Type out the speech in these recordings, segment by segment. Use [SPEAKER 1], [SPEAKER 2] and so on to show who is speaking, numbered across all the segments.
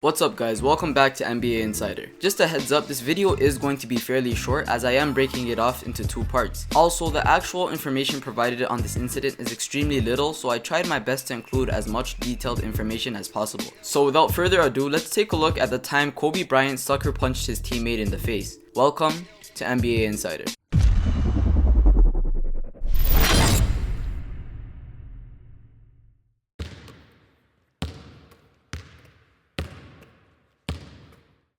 [SPEAKER 1] What's up guys, welcome back to NBA Insider. Just a heads up, this video is going to be fairly short as I am breaking it off into two parts. Also, the actual information provided on this incident is extremely little, so I tried my best to include as much detailed information as possible. So without further ado, let's take a look at the time Kobe Bryant sucker punched his teammate in the face. Welcome to NBA Insider.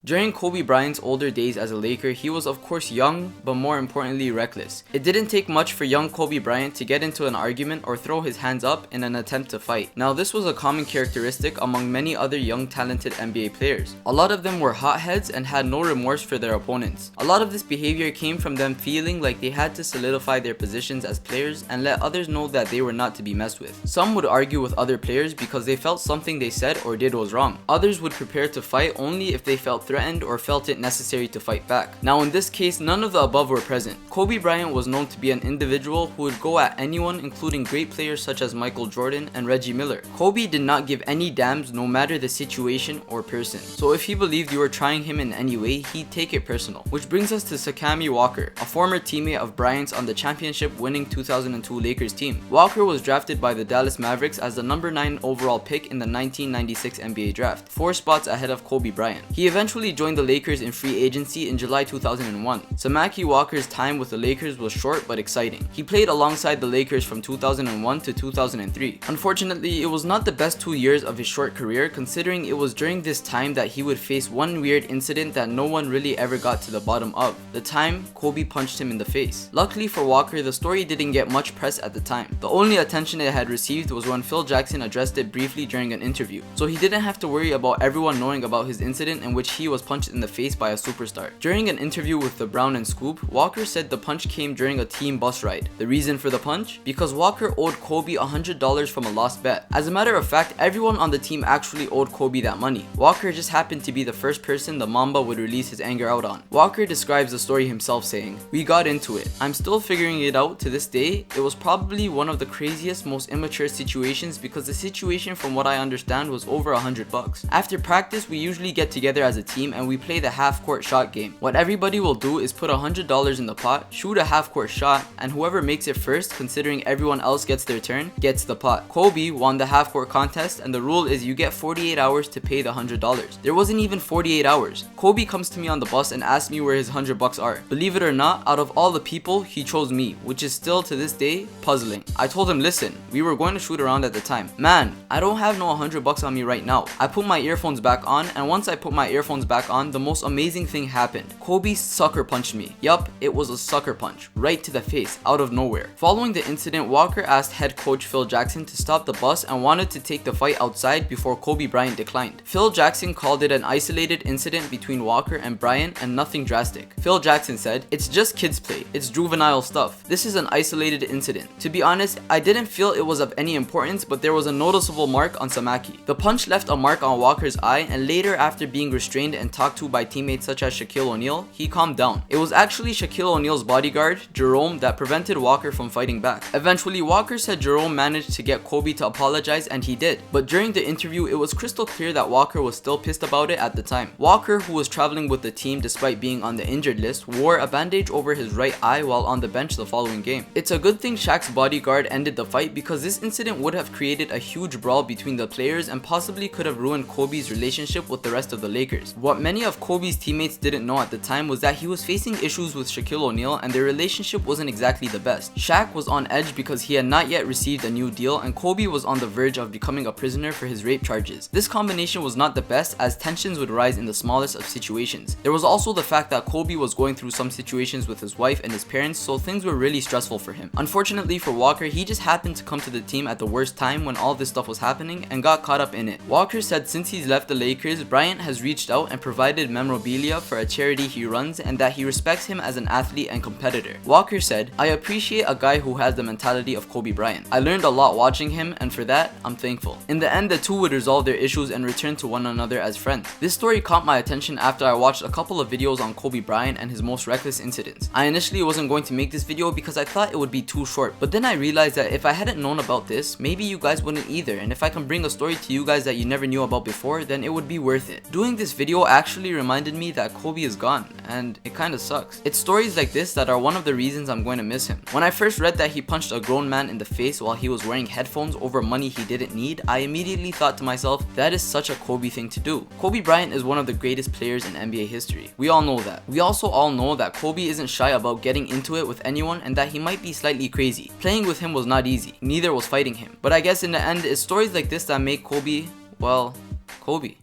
[SPEAKER 1] During Kobe Bryant's older days as a Laker, he was of course young, but more importantly reckless. It didn't take much for young Kobe Bryant to get into an argument or throw his hands up in an attempt to fight. Now this was a common characteristic among many other young talented NBA players. A lot of them were hotheads and had no remorse for their opponents. A lot of this behavior came from them feeling like they had to solidify their positions as players and let others know that they were not to be messed with. Some would argue with other players because they felt something they said or did was wrong. Others would prepare to fight only if they felt threatened or felt it necessary to fight back. Now in this case, none of the above were present. Kobe Bryant was known to be an individual who would go at anyone, including great players such as Michael Jordan and Reggie Miller. Kobe did not give any damns no matter the situation or person. So if he believed you were trying him in any way, he'd take it personal. Which brings us to Samaki Walker, a former teammate of Bryant's on the championship winning 2002 Lakers team. Walker was drafted by the Dallas Mavericks as the number 9 overall pick in the 1996 NBA draft, 4 spots ahead of Kobe Bryant. He eventually joined the Lakers in free agency in July 2001. Samaki Walker's time with the Lakers was short but exciting. He played alongside the Lakers from 2001 to 2003. Unfortunately, it was not the best 2 years of his short career, considering it was during this time that he would face one weird incident that no one really ever got to the bottom of: the time Kobe punched him in the face. Luckily for Walker, the story didn't get much press at the time. The only attention it had received was when Phil Jackson addressed it briefly during an interview, so he didn't have to worry about everyone knowing about his incident in which he was punched in the face by a superstar. During an interview with the Brown and Scoop, Walker said the punch came during a team bus ride. The reason for the punch? Because Walker owed Kobe $100 from a lost bet. As a matter of fact, everyone on the team actually owed Kobe that money. Walker just happened to be the first person the Mamba would release his anger out on. Walker describes the story himself saying, "We got into it. I'm still figuring it out to this day. It was probably one of the craziest, most immature situations because the situation from what I understand was over $100. After practice, we usually get together as a team and we play the half-court shot game. What everybody will do is put $100 in the pot, shoot a half-court shot, and whoever makes it first, considering everyone else gets their turn, gets the pot. Kobe won the half-court contest, and the rule is you get 48 hours to pay the $100. There wasn't even 48 hours. Kobe comes to me on the bus and asks me where his $100 are. Believe it or not, out of all the people, he chose me, which is still to this day puzzling. I told him, listen, we were going to shoot around at the time. Man, I don't have no $100 on me right now. I put my earphones back on, and once I put my earphones back on, the most amazing thing happened. Kobe sucker punched me. Yup, it was a sucker punch, right to the face, out of nowhere. Following the incident, Walker asked head coach Phil Jackson to stop the bus and wanted to take the fight outside before Kobe Bryant declined. Phil Jackson called it an isolated incident between Walker and Bryant and nothing drastic. Phil Jackson said, "It's just kids play. It's juvenile stuff. This is an isolated incident." To be honest, I didn't feel it was of any importance, but there was a noticeable mark on Samaki. The punch left a mark on Walker's eye, and later, after being restrained and talked to by teammates such as Shaquille O'Neal, he calmed down. It was actually Shaquille O'Neal's bodyguard, Jerome, that prevented Walker from fighting back. Eventually, Walker said Jerome managed to get Kobe to apologize, and he did. But during the interview, it was crystal clear that Walker was still pissed about it at the time. Walker, who was traveling with the team despite being on the injured list, wore a bandage over his right eye while on the bench the following game. It's a good thing Shaq's bodyguard ended the fight because this incident would have created a huge brawl between the players and possibly could have ruined Kobe's relationship with the rest of the Lakers. What many of Kobe's teammates didn't know at the time was that he was facing issues with Shaquille O'Neal and their relationship wasn't exactly the best. Shaq was on edge because he had not yet received a new deal and Kobe was on the verge of becoming a prisoner for his rape charges. This combination was not the best as tensions would rise in the smallest of situations. There was also the fact that Kobe was going through some situations with his wife and his parents, so things were really stressful for him. Unfortunately for Walker, he just happened to come to the team at the worst time when all this stuff was happening and got caught up in it. Walker said since he's left the Lakers, Bryant has reached out and and provided memorabilia for a charity he runs, and that he respects him as an athlete and competitor. Walker said, "I appreciate a guy who has the mentality of Kobe Bryant. I learned a lot watching him, and for that, I'm thankful." In the end, the two would resolve their issues and return to one another as friends. This story caught my attention after I watched a couple of videos on Kobe Bryant and his most reckless incidents. I initially wasn't going to make this video because I thought it would be too short, but then I realized that if I hadn't known about this, maybe you guys wouldn't either, and if I can bring a story to you guys that you never knew about before, then it would be worth it. Doing this video actually reminded me that Kobe is gone, and it kinda sucks. It's stories like this that are one of the reasons I'm going to miss him. When I first read that he punched a grown man in the face while he was wearing headphones over money he didn't need, I immediately thought to myself, that is such a Kobe thing to do. Kobe Bryant is one of the greatest players in NBA history. We all know that. We also all know that Kobe isn't shy about getting into it with anyone, and that he might be slightly crazy. Playing with him was not easy, neither was fighting him. But I guess in the end, it's stories like this that make Kobe, well, Kobe.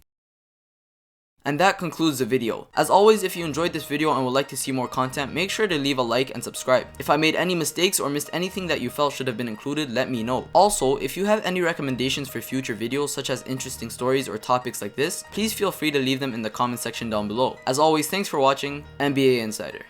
[SPEAKER 1] And that concludes the video. As always, if you enjoyed this video and would like to see more content, make sure to leave a like and subscribe. If I made any mistakes or missed anything that you felt should have been included, let me know. Also, if you have any recommendations for future videos such as interesting stories or topics like this, please feel free to leave them in the comment section down below. As always, thanks for watching NBA Insider.